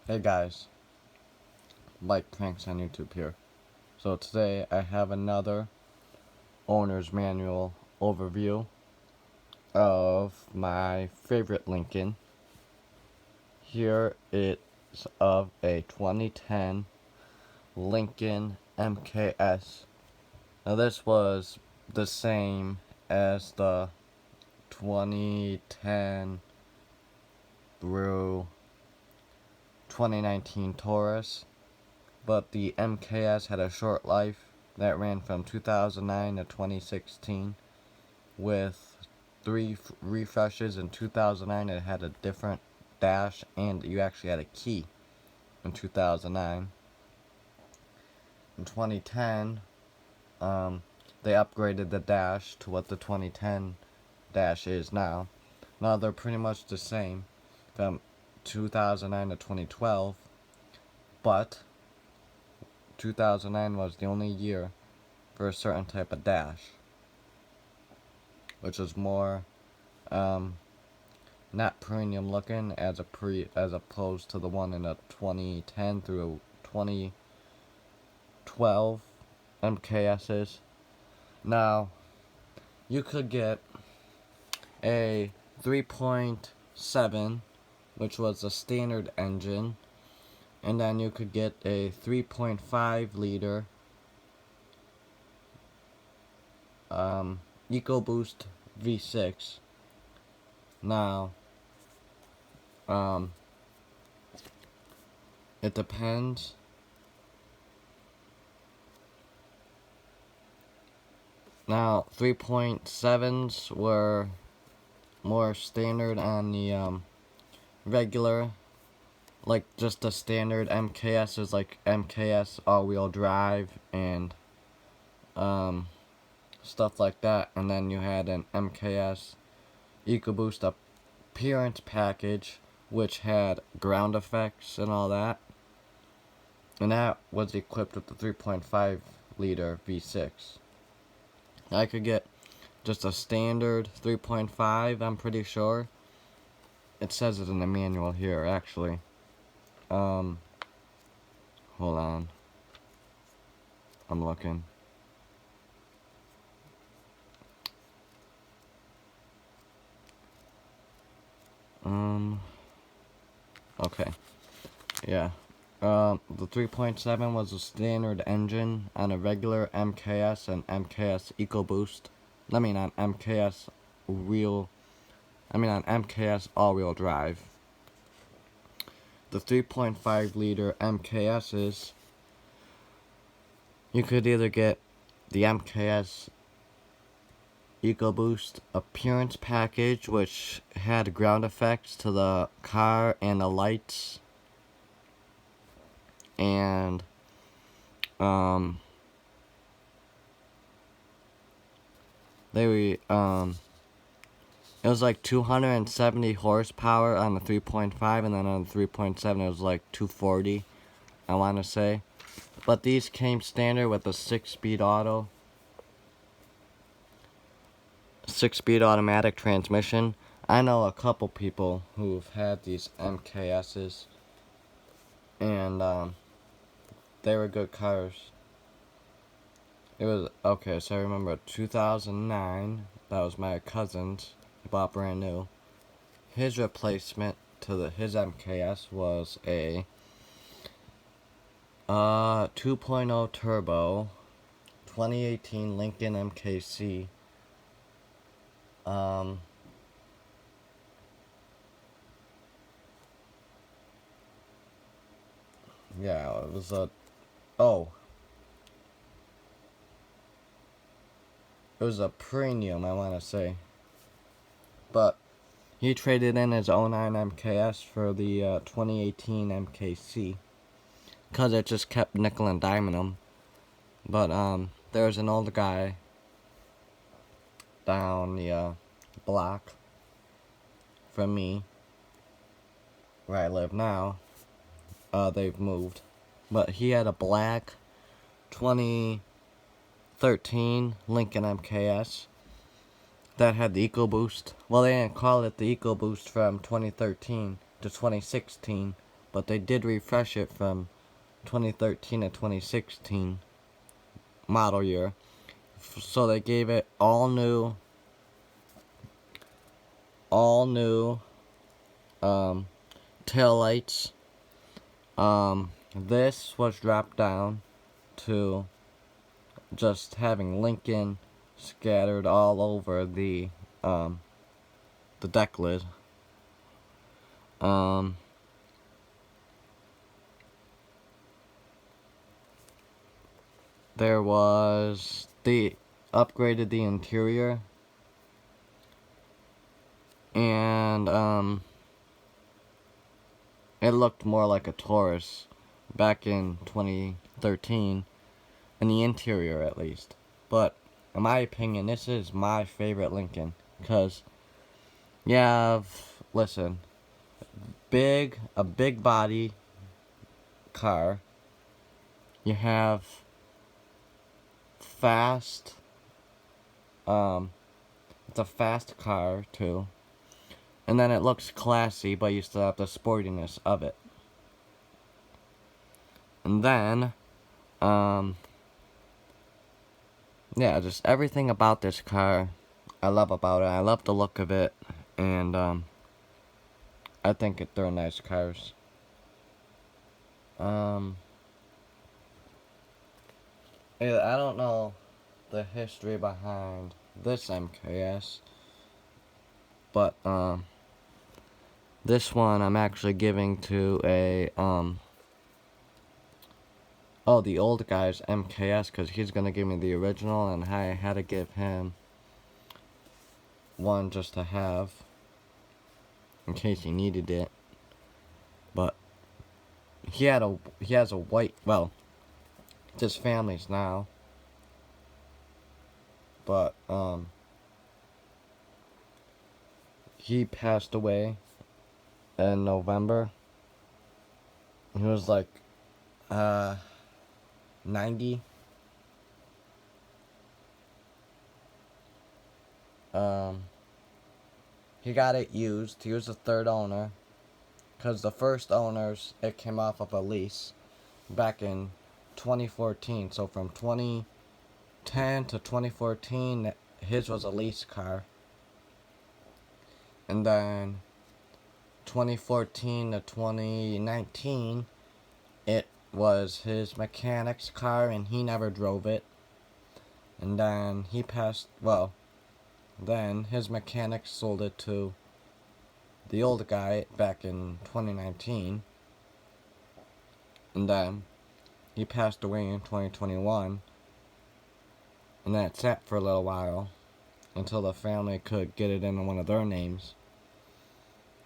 Hey guys, like pranks on YouTube here. So today I have another owner's manual overview of my favorite Lincoln. Here it's of a 2010 Lincoln MKS. Now this was the same as the 2010 through 2019 Taurus. But the MKS had a short life that ran from 2009 to 2016 with 3 refreshes. In 2009 it had a different dash and you actually had a key in 2009. In 2010 they upgraded the dash to what the 2010 dash is now. Now they're pretty much the same from 2009 to 2012, but 2009 was the only year for a certain type of dash, which is more not premium looking as opposed to the one in the 2010 through 2012 MKSs. Now you could get a 3.7, which was a standard engine, and then you could get a 3.5 liter EcoBoost V6. Now, it depends. Now, 3.7s were more standard on the regular, like just the standard MKSs, like MKS all-wheel drive and stuff like that. And then you had an MKS EcoBoost appearance package, which had ground effects and all that, and that was equipped with the 3.5 liter V6. I could get just a standard 3.5, I'm pretty sure. It says it in the manual here, actually. Hold on. I'm looking. Okay. Yeah. The 3.7 was a standard engine on a regular MKS and MKS EcoBoost. I mean on MKS all-wheel drive. The 3.5 liter MKSs, you could either get the MKS EcoBoost appearance package, which had ground effects to the car and the lights, and it was like 270 horsepower on the 3.5, and then on the 3.7 it was like 240, I want to say. But these came standard with a 6-speed automatic transmission. I know a couple people who've had these MKSs, and they were good cars. It was okay. So I remember 2009. That was my cousin's. He bought brand new. His replacement to his MKS was a 2.0 turbo 2018 Lincoln MKC. Yeah, it was it was a premium, I want to say. But he traded in his 09 MKS for the 2018 MKC, because it just kept nickel and diming him. But there was an old guy down the block from me, where I live now. They've moved. But he had a black 2013 Lincoln MKS that had the EcoBoost. Well, they didn't call it the EcoBoost from 2013 to 2016, but they did refresh it from 2013 to 2016 model year. So they gave it all new taillights. This was dropped down to just having Lincoln scattered all over the deck lid. There was, they upgraded the interior, and it looked more like a Taurus back in 2013, in the interior at least. But in my opinion, this is my favorite Lincoln, because you have, listen, a big body car, you have fast, it's a fast car too, and then it looks classy, but you still have the sportiness of it. And then, yeah, just everything about this car I love about it. I love the look of it, and I think they're nice cars. I don't know the history behind this MKS, but this one I'm actually giving to a the old guy's MKS, because he's gonna give me the original, and I had to give him one just to have in case he needed it. But he has a white, well, it's his family's now, but he passed away in November. He was like 90. He got it used. He was the third owner, because the first owners, it came off of a lease back in 2014. So from 2010 to 2014, his was a lease car. And then 2014 to 2019, it was his mechanic's car, and he never drove it. And then he passed, well, then his mechanic sold it to the old guy back in 2019. And then he passed away in 2021. And then it sat for a little while until the family could get it in one of their names.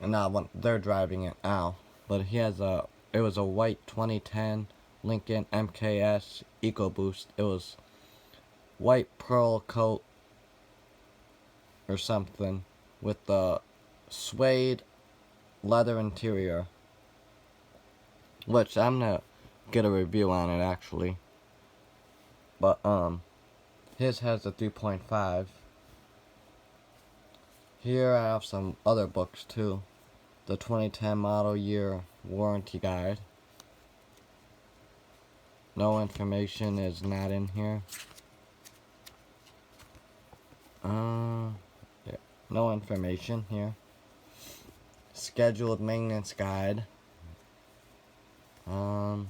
And now they're driving it now. But it was a white 2010 Lincoln MKS EcoBoost. It was white pearl coat or something with the suede leather interior, which I'm gonna get a review on it actually. But his has a 3.5. Here I have some other books too. The 2010 model year warranty guide. No information is not in here. Yeah, no information here. Scheduled maintenance guide. No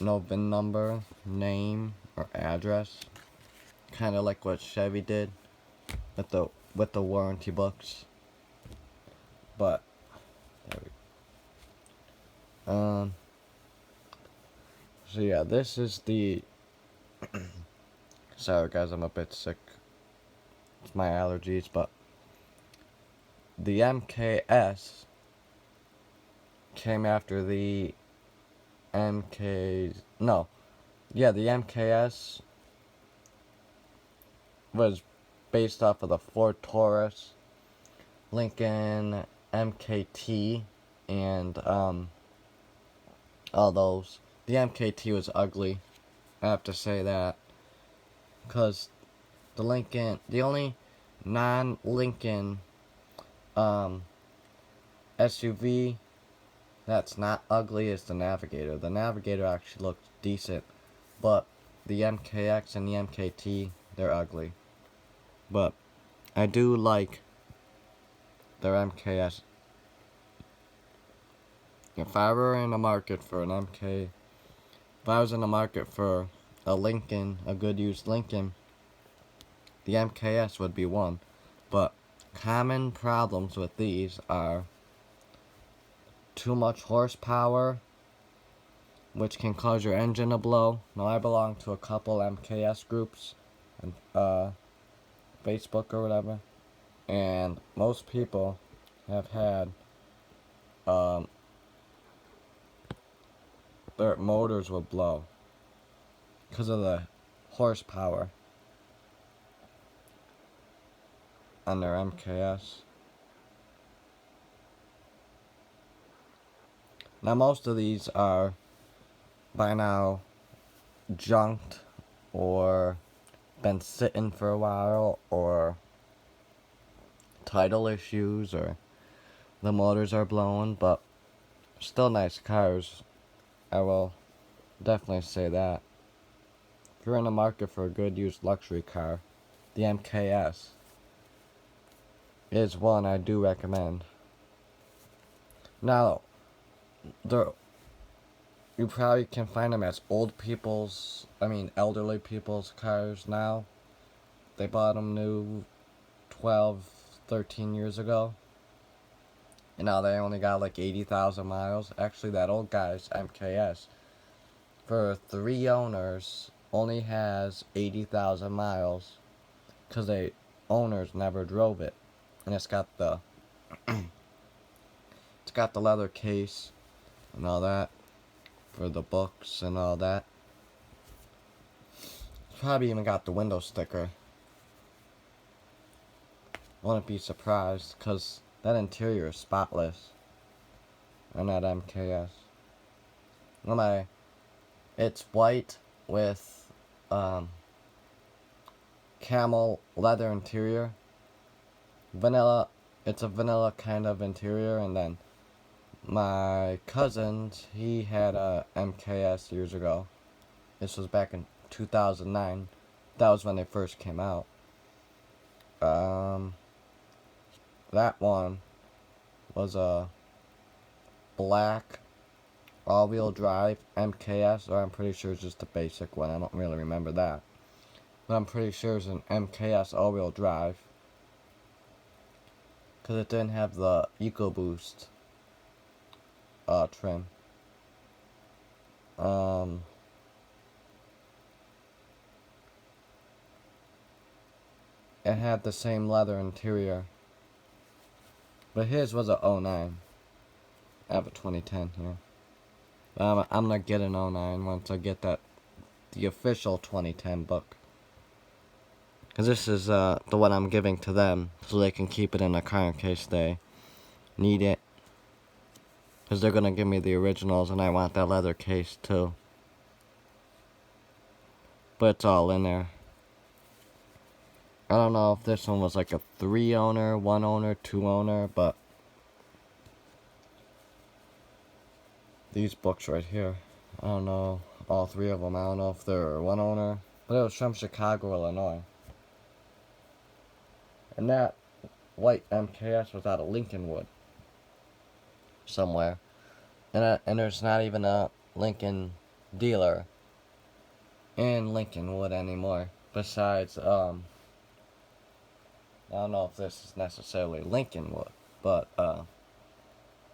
VIN number, name, or address. Kind of like what Chevy did with the warranty books. But there we go. So yeah, this is the sorry guys, I'm a bit sick. It's my allergies, but the MKS came after the the MKS was based off of the Ford Taurus, Lincoln MKT, and all those. The MKT was ugly, I have to say that, because the only non-Lincoln SUV that's not ugly is the Navigator. The Navigator actually looks decent, but the MKX and the MKT, they're ugly. But I do like their MKS. If I were in the market for an MK, if I was in the market for a Lincoln, a good used Lincoln, the MKS would be one. But common problems with these are too much horsepower, which can cause your engine to blow. Now, I belong to a couple MKS groups on Facebook or whatever, and most people have had their motors will blow because of the horsepower on their MKS. Now, most of these are by now junked or been sitting for a while, or title issues, or the motors are blowing, but still nice cars. I will definitely say that. If you're in the market for a good used luxury car, the MKS is one I do recommend. Now, you probably can find them as elderly people's cars now. They bought them new 12, 13 years ago. And now they only got like 80,000 miles. Actually, that old guy's MKS, for 3 owners, only has 80,000 miles because the owners never drove it. And it's got the leather case and all that for the books and all that. It's probably even got the window sticker. Wouldn't be surprised because that interior is spotless on that MKS. It's white with camel leather interior. Vanilla. It's a vanilla kind of interior. And then my cousin, he had a MKS years ago. This was back in 2009. That was when they first came out. That one was a black all-wheel drive MKS, or I'm pretty sure it's just a basic one. I don't really remember that. But I'm pretty sure it's an MKS all-wheel drive, because it didn't have the EcoBoost trim. It had the same leather interior, but his was a 09. I have a 2010 here. I'm gonna get an 09 once I get the official 2010 book. Because this is the one I'm giving to them, so they can keep it in their car in case they need it. Because they're gonna give me the originals, and I want that leather case too. But it's all in there. I don't know if this one was like a 3 owner, 1 owner, 2 owner, but these books right here, I don't know, all 3 of them, I don't know if they're 1 owner, but it was from Chicago, Illinois. And that white MKS was out of Lincolnwood somewhere. And there's not even a Lincoln dealer in Lincolnwood anymore. Besides, I don't know if this is necessarily Lincolnwood, but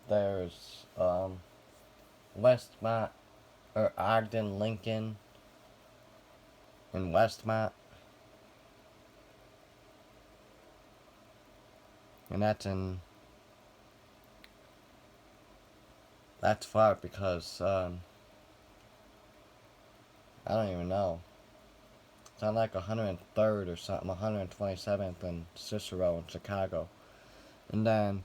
there's Westmont or Ogden Lincoln in Westmont, and that's far because I don't even know. It's on like 103rd or something, 127th and Cicero in Chicago. And then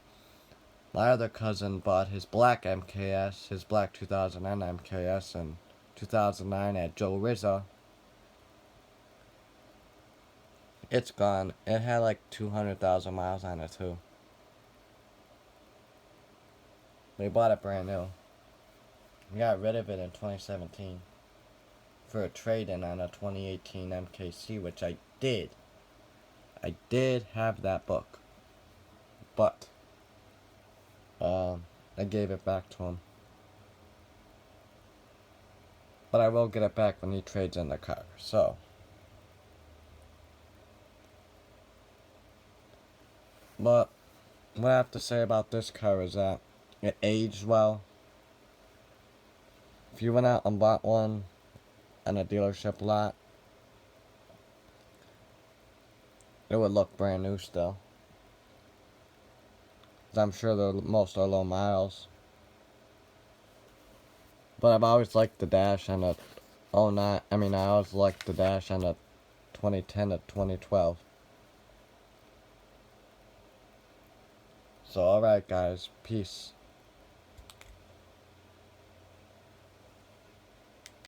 my other cousin bought his black MKS, his black 2009 MKS in 2009 at Joe Rizza. It's gone. It had like 200,000 miles on it too. We bought it brand new. We got rid of it in 2017 for a trade-in on a 2018 MKC, which I did. I did have that book, but I gave it back to him. But I will get it back when he trades in the car. So, but what I have to say about this car is that it aged well. If you went out and bought one on a dealership lot, it would look brand new still. 'Cause I'm sure most are low miles. But I've always liked the dash on the I always liked the dash on the 2010 to 2012. So alright guys, peace.